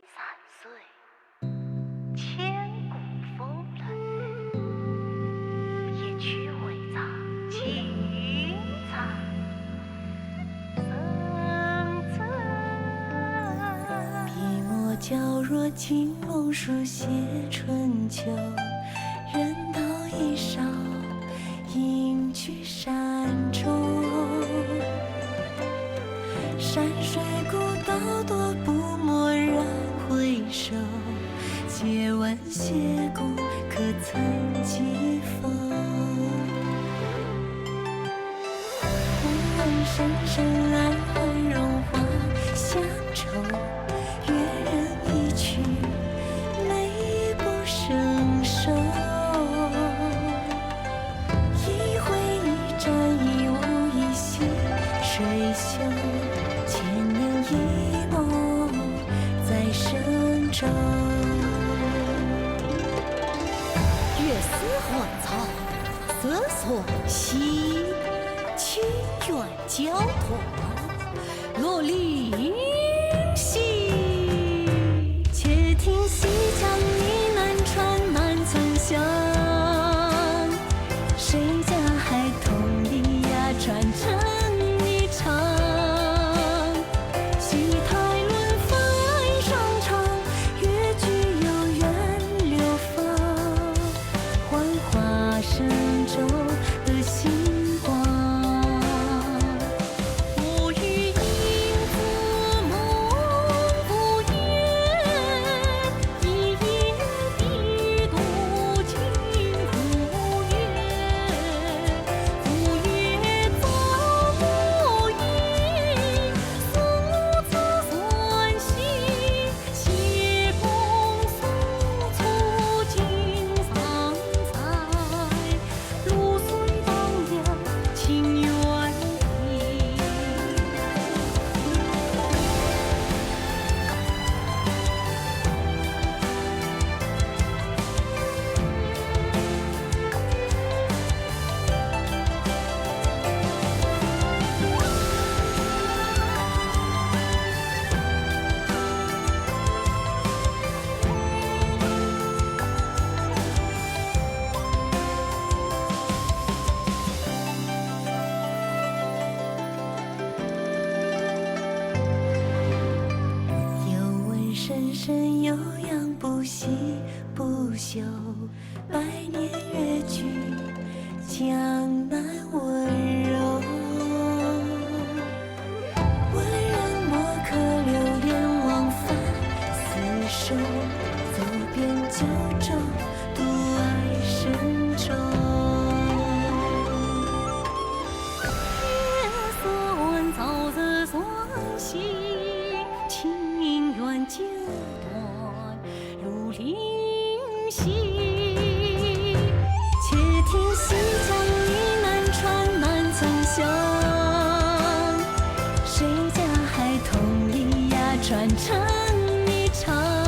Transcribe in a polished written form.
岁，千古风冷，也须为藏青苍生存。笔墨娇若金龙书写春秋，人道一少，隐居山中。山水古道多不蓦然回首，借问谢公可曾记否？忽闻声声暗换荣华乡愁，越人一去泪不胜收。一挥一战一舞一戏水袖，千年一梦在深州。月丝还草，瑟索兮，清远交团，落林兮。且听西江呢喃传满村乡，谁家孩童咿呀传成一场。戏台轮番上场，越剧有缘流芳，幻化神州的星光。我与英子梦不言，一夜比渡金谷月。浮月造我意，素子算兮，谢公素促经桑菜，露水当了情缘意。又闻声声悠扬不息不休，百年越剧江南温柔。文人墨客流连忘返厮守，走遍九州，独爱深州。月色晚早子算兮，情缘剪断如林兮。且听西江呢喃传满村乡，谁家孩童咿呀传成一场。